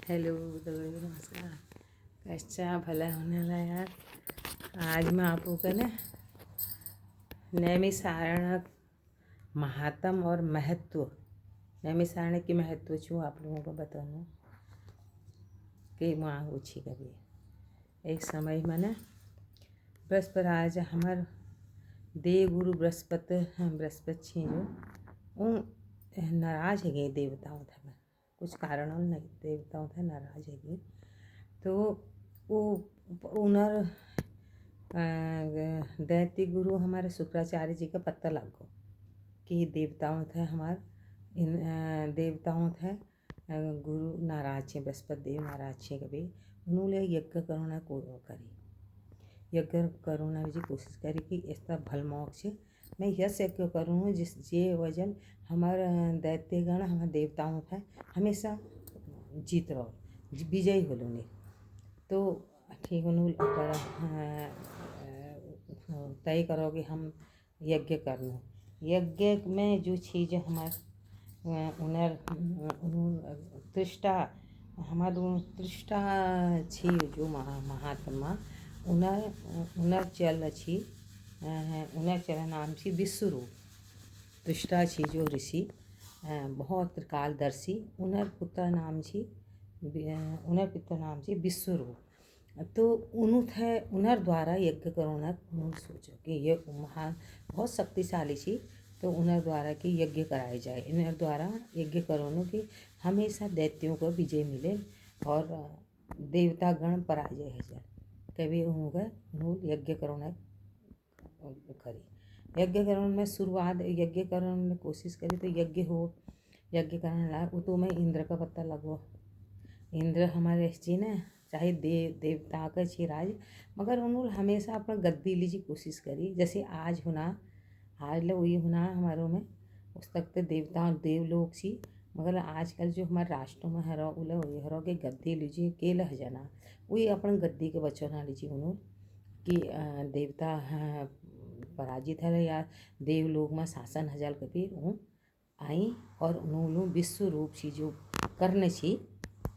Hello दगड़ियों, नमस्कार। कैसा भला होने वाला यार। आज मैं आप लोगों का ना नैमिषारण्य महात्म और महत्व, नैमिषारण्य की महत्व छू आप लोगों को बताऊँ कि माँ पूछी कभी एक समय में ना बृहस्पति आज हमार देवगुरु बृहस्पति छी जो उन नाराज है गए देवताओं थे कुछ कारणों नहीं देवताओं थे नाराज है गए तो वो उनर दैत्य गुरु हमारे शुक्राचार्य जी का पता लग गो कि देवताओं थे इन देवताओं थे गुरु नाराज छे बृहस्पति देव नाराज छे कभी उन्होंने यज्ञ करना को करी यज्ञ करना जी कोशिश करी कि ऐसा भल मोक्ष मैं यश यज्ञ करूँ जिस जे वजन हमारा दैत्यगण हमारे देवताओं थे हमेशा जीत रहो विजयी हो लोगे तो ठीक तय करो कि हम यज्ञ करना यज्ञ में जो चीज़ हमारे उनर तृष्टा हमारे तृष्टा छी जो महात्मा उनर चल छी उनर चल नाम छी विश्वरूप तृष्टा छी जो ऋषि बहुत कालदर्शी उनर पुत्र नाम छी विश्वरूप तो उनर द्वारा यज्ञ करोना सोचो कि ये महान बहुत शक्तिशाली छी तो उनर द्वारा कि यज्ञ कराए जाए इनर द्वारा यज्ञ करोनो कि हमेशा दैत्यों को विजय मिले और देवता गण पराजय हो जाए कभी होगा यज्ञ करोना करी यज्ञ करण में शुरुआत यज्ञ करण में कोशिश करी तो यज्ञ करने लगा वो तो मैं इंद्र का पता लगो इंद्र हमारे जी ने चाहे देवता का छी राज मगर उन्होंने हमेशा अपना गद्दी लीजी कोशिश करी जैसे आज ले वही होना हमारों में उस तक तो देवता देवलोक छी मगर आजकल जो हमारे राष्ट्रों में हरो उले वही हरो के गद्दी लीजिए के लह जाना वही अपन गद्दी के बच्चों ना लीजिए उन्होंने कि देवता पराजित है या देवलोक में शासन हजार कभी आई और उन्होंने विश्व रूप छी जो करने छी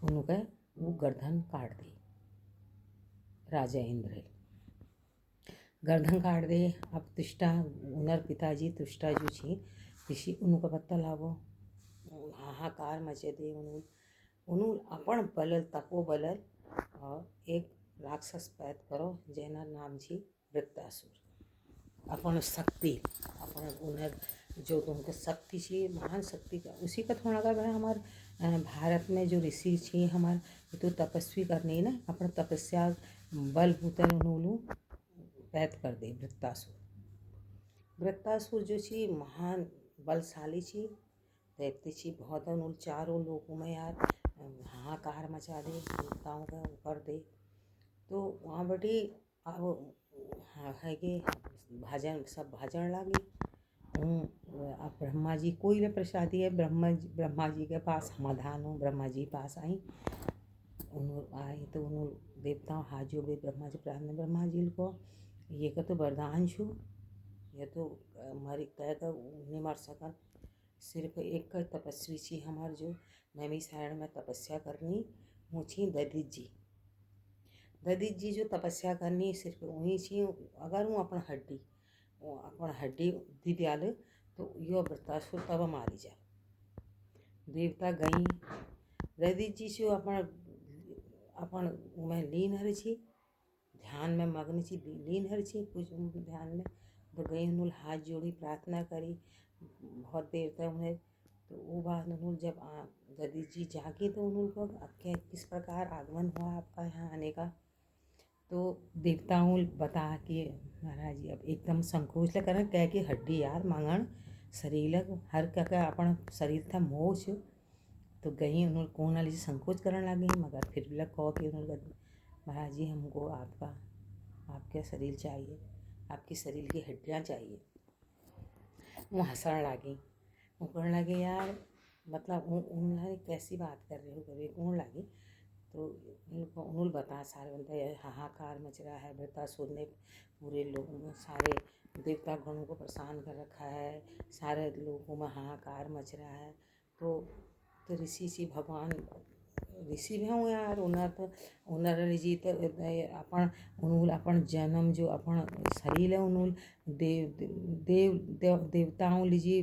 उनका वो गर्दन काट दी राजा इंद्र गर्दन काट दे अब तृष्टा उनर पिताजी तृष्टा जो छी ऋषि उनका पत्ता लागो हाहाकार मचे दे उन्होंने अपन बलल तपो बलल और एक राक्षस पैदा करो जेना नाम छी वृत्तासुर अपन शक्ति अपन उन्हें जो उनके शक्ति छी महान शक्ति का उसी का थोड़ा का हमारे भारत में जो ऋषि छी हमारे तो तपस्वी करनी ना अपन तपस्या बल भूतन उन्होंने पैदा कर दे वृत्तासुर जो छी महान बलशाली छी दैत्य छी बहुत उन चारों लोगों में यार हाहाकार मचा दे देवताओं का कर दे तो वहाँ बटी अब है कि भाजन लागे अब ब्रह्मा जी कोई भी प्रसादी है ब्रह्मा जी के पास समाधान हो ब्रह्मा जी पास आई उन्होंने आए तो उन्होंने देवता हाथ जोड़ गए ब्रह्मा जी प्रार्थना ब्रह्मा जी को ये का तो वरदान छू ये तो हमारी तय का नहीं मार सका सिर्फ एक का तपस्वी छी हमार जो नैमिषारण्य में तपस्या करनी वो छी ददित जी जो तपस्या करनी सिर्फ वही छी अगर वो अपन हड्डी दी दियाल तो यो वृत्तासुर तब मारी जा देवता गई ददित जी से अपन में लीन हर छी ध्यान में मग्न छी लीन हर छी कुछ ध्यान में तो गई उन्होंने हाथ जोड़ी प्रार्थना करी बहुत देर तक उन्हें तो वो बात उन्होंने जब ददित जी जागी तो उन्होंने किस प्रकार आगमन हुआ आपका यहाँ आने का तो देवताओं बता कि महाराज जी अब एकदम संकोच ल कर कह के हड्डी यार मांगण शरीर हर का अपन शरीर था मोच तो गई उन्होंने कौन वाली संकोच करने लगे मगर फिर भी कहो कि उन्होंने महाराज जी हमको आपका शरीर चाहिए आपकी शरीर की हड्डियाँ चाहिए वो हंसने लगी वो कहने लगे यार मतलब उन्होंने कैसी बात कर रहे हो कभी कौन लगी तो उन्होंने बता सारे बोलते हाहाकार मच रहा है वृत्तासुर ने पूरे लोगों में सारे देवता गणों को परेशान कर रखा है सारे लोगों में हाहाकार मच रहा है तो ऋषि भगवान ऋषि भी हूँ यार उनर जी तो अपन जन्म जो अपन शरीर है उन्होंने देवताओं लीजिए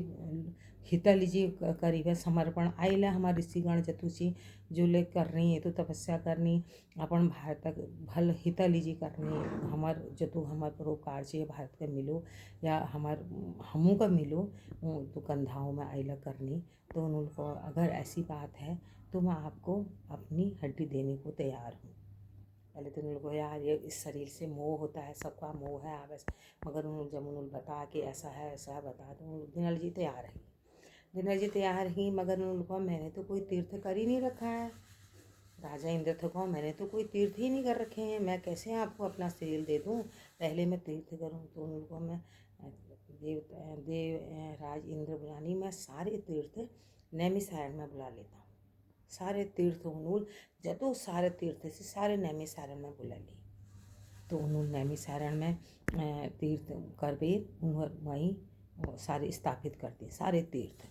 हिता लीजिए करीब समर्पण आइला हमारे ऋषिगण जतुची जो ले करनी है तो तपस्या करनी अपन भारत तक भल हिता लीजिए करनी हमार जतु हमार परोकार चाहिए भारत का मिलो या हमार हमू का मिलो तो कंधाओं में आइला करनी तो उनको अगर ऐसी बात है तो मैं आपको अपनी हड्डी देने को तैयार हूँ। पहले तो उन लोगों को यार ये इस शरीर से मोह होता है, सबका मोह है आवश्य, मगर उन जब उन्होंने बता के ऐसा है बता तो दिनल जी तैयार है। दिनल जी तैयार ही मगर उन लोगों को मैंने तो कोई तीर्थ कर ही नहीं रखा है। राजा इंद्र थे को मैंने तो कोई तीर्थ ही नहीं कर रखे हैं, मैं कैसे आपको अपना शरीर दे दूँ, पहले मैं तीर्थ करूँ। तो उन लोगों को मैं राज इंद्र बुलानी मैं सारे तीर्थ नैमिषारण्य में बुला लेता हूँ। सारे तीर्थ उन्होंने जतो सारे तीर्थ से सारे नैमिषारण्य में बुला ली। तो उन्होंने नैमिषारण्य में तीर्थ कर भी उन्होंने वहीं सारे स्थापित करते सारे तीर्थ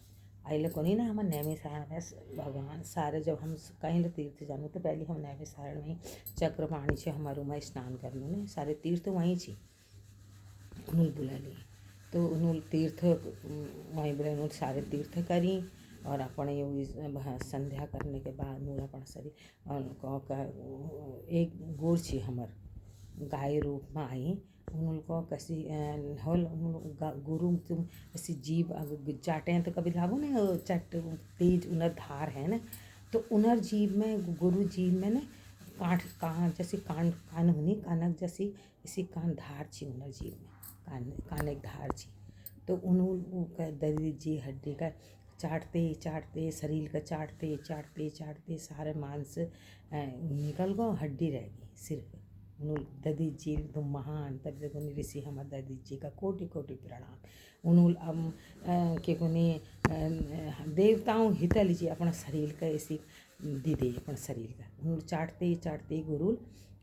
आइले को नहीं ना हम नैमिषारण्य में भगवान सारे जब हम कहीं तीर्थ जानो तो पहले हम नैमिषारण्य में चक्रपाणी से हमारे में स्नान करने ने सारे तीर्थ वहीं छी उन्होंने बुला लिए। तो उन्होंने तीर्थ वहीं बुला उन्होंने सारे तीर्थ करी और अपने संध्या करने के बाद मूल अपन शरीर एक गोर छी हमर गाय रूप में आई उनको कसी हल गुरु तुम ऐसी जीव चाटे हैं तो कभी लागो ना चट तेज उनर धार है ना तो उनर जीव में गुरु जीव में ना कान जैसी कान हुनी कानक जैसी इसी कान धार छी उनर जीव में कान एक धार छी। तो उन्होंने दरी जी हड्डी का चाटते शरीर का चाटते सारे मांस निकल गो हड्डी रह गई सिर्फ। ददी जी तो महान तब देखो ऋषि हमारे दादी जी का कोटि कोटि प्रणाम। उन्होंने के कोने देवताओं हित लीजिए अपना शरीर का ऐसी दी दे अपन शरीर का उन्होंने चाटते गुरु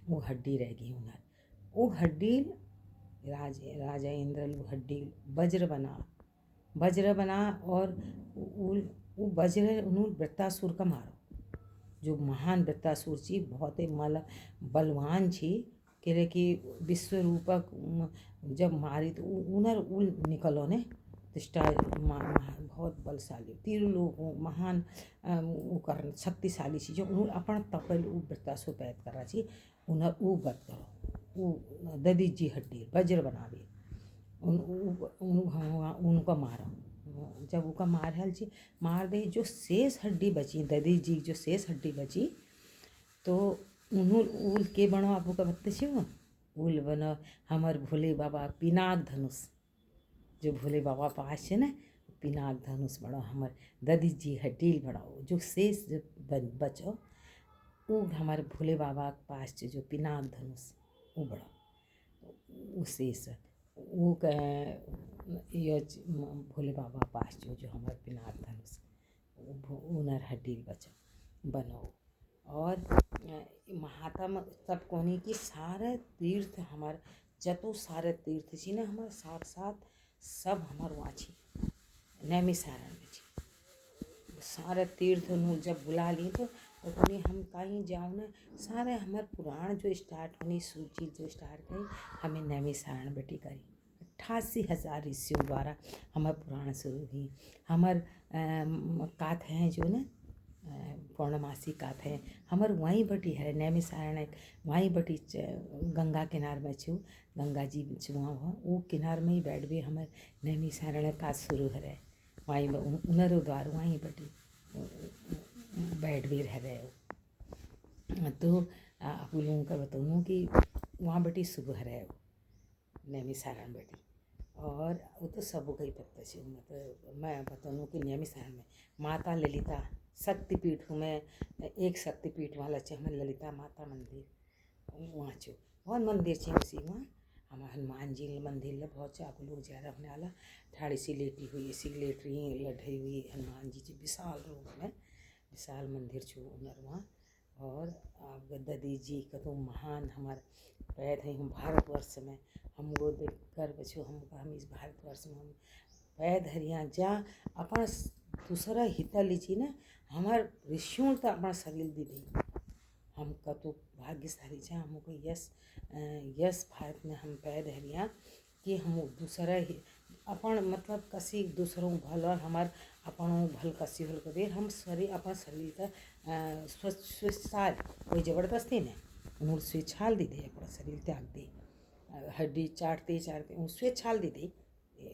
वो हड्डी रह गई उन्हें वो हड्डी राजा इंद्र हड्डी वज्र बना और वो वज्र उन्होंने वृत्तासुर का मारो जो महान वृत्तासुर छी बहुत ही बलवान छी कह कि विश्व रूपक जब मारी तो उनर उल निकलो ने तिष्ठा बहुत बलशाली तीर लोग महान कर शक्तिशाली छी जो उन्होंने अपन तपल वृत्तासुर पैद करा छी उन्हें वो बत करो वो ददी जी हड्डी वज्र बनावे उनको मारो। जब उनका मार दे जो शेष हड्डी बची ददी जी जो शेष हड्डी बची तो उन्होंने उल के बनो आपको का बत्ते छे उल बनो हमार भोले बाबा पिनाक धनुष जो भोले बाबा पास है ना पिनाक धनुष बनो हमार ददी जी हड्डी बढ़ाओ जो शेष बचो वो हमारे भोले बाबा के पास जो पिनाक धनुष वो बढ़ाओ वो शेष वो ये भोले बाबा पास जो हमारे पिनाक धनुष उनर हड्डी बनो और महात्मा तब कोनी की सारे तीर्थ हमारे जतो सारे तीर्थ छी ना हमारे साथ साथ सब हमारे वहाँ छी नैमिषारण्य में छी सारे तीर्थ उन्होंने जब बुला ली तो कोनी हम कहीं जाओ ना सारे हमारे पुराण जो स्टार्ट होनी सूची जो स्टार्ट करी हमें नैमिषारण्य बेटी करी 88,000 ऋषियों द्वारा हमारे पुराण शुरू हुई हमार काथ हैं जो ना पौर्णमासी काथ है हमार वहीं बटी है नैमिषारण्य वहीं बटी गंगा किनार में छू गंगा जी छुआ हुआ वो किनार में ही बैठ भी हमारे नैमिषारण्य का शुरू है वहीं उनर द्वार वहीं बटी बैठ भी रह रहे हो। तो आप लोगों का बताऊँ कि वहाँ बटी सुबह रहे हो नैमिषारण्य बेटी और वो तो सब गई पत्ता से मैं बताऊँ कि नैमिषारण्य में माता ललिता शक्तिपीठ में एक शक्तिपीठ वाला चे हमें ललिता माता मंदिर वहाँ छो बहुत मंदिर छे उसी वहाँ हम हनुमान जी मंदिर बहुत से आप लोग जा रहे होने वाला ठाड़ी सी लेटी हुई सी लेटरी लढ़ई हुई हनुमान जी विशाल रूप में विशाल मंदिर छो उनर वहाँ और आप ददी जी का तो महान हमारे पैद हैं हम भारतवर्ष में हम वो देख कर बचो हम इस भारतवर्ष में हम पैद हरिया जा अपन दूसरा हिता लीजिए ना हमार ऋषियों तो अपना शरीर दी दी हम कतो भाग्यशाली छे हमको यस भारत में हम पैदा हरिया कि हम दूसरा ही अपन मतलब कसी दूसरों भल और हमार अपन भल कसी भल कर दे हम शरीर अपन शरीर का स्वेच्छा कोई जबरदस्ती नहीं उन्होंने स्वेच्छाल दी दे अपना शरीर त्याग दे हड्डी चाटते चाटते उन स्वेच्छाल दी दे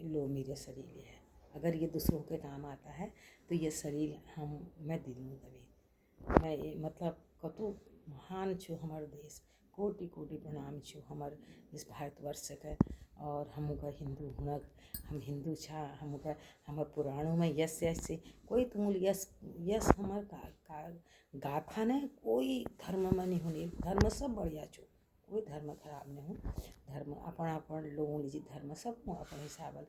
लो मेरे शरीर ये है अगर ये दूसरों के काम आता है तो ये शरीर मैं दे दूँ कभी मैं ये मतलब कतो महान छो हमार देश कोटि कोटि प्रणाम छो हमार इस भारतवर्ष के और हमका हिंदू हुनक हम हिंदू छा हमका हमार पुराणों में यस यस से कोई तुम यस यस हमार का गाथा ने कोई धर्म में नहीं होने धर्म सब बढ़िया छो कोई धर्म खराब नहीं हो धर्म अपन अपन लोगों लीजिए धर्म सब हो अपन हिसाब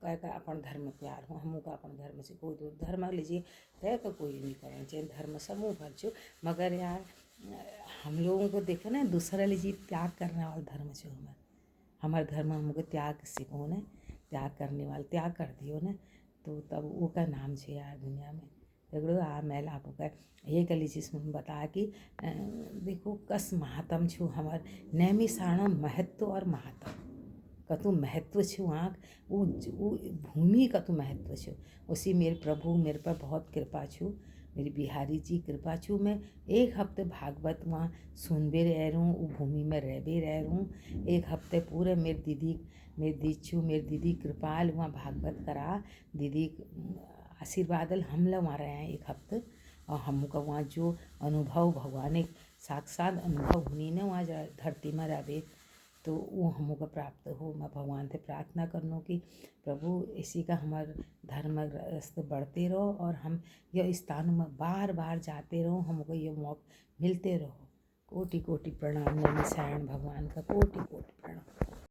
कह का अपन धर्म प्यार हो हम का अपन धर्म से कोई दूर धर्म लीजिए तय तो कोई नहीं करना चाहिए धर्म सब भर छो मगर यार हम लोगों को देखो ना दूसरा लीजिए त्याग करने वाला धर्म छो हमारे धर्म हमको त्याग सिखो ना त्याग करने वाले त्याग कर दियो ना तो तब वो का नाम छे यार दुनिया में देखो मैला आपको का ये कली चीज़ में बता कि देखो कस महात्म छो हमार नैमिषारण महत्व और महात्म कतु महत्व छो आँख वो भूमि कतु महत्व छो उसी मेरे प्रभु मेरे पर बहुत कृपा छो मेरी बिहारी जी कृपा छू मैं एक हफ्ते भागवत वहाँ सुनबे रह रहूँ वो भूमि में रहबे रह रहूँ एक हफ्ते पूरे मेरी दीदी कृपाल वहाँ भागवत करा दीदी आशीर्वादल हम लोग वहाँ रहे हैं एक हफ्ते और हमको वहाँ जो अनुभव भगवान साक्षात अनुभव हुई ने वहाँ धरती में रहे तो वो हमको प्राप्त हो मैं भगवान से प्रार्थना करनो कि प्रभु इसी का हमारे धर्म रास्ते बढ़ते रहो और हम यह स्थानों में बार बार जाते रहो हमको ये मौका मिलते रहो कोटि कोटि प्रणाम नैमिषारण भगवान का कोटि कोटि प्रणाम।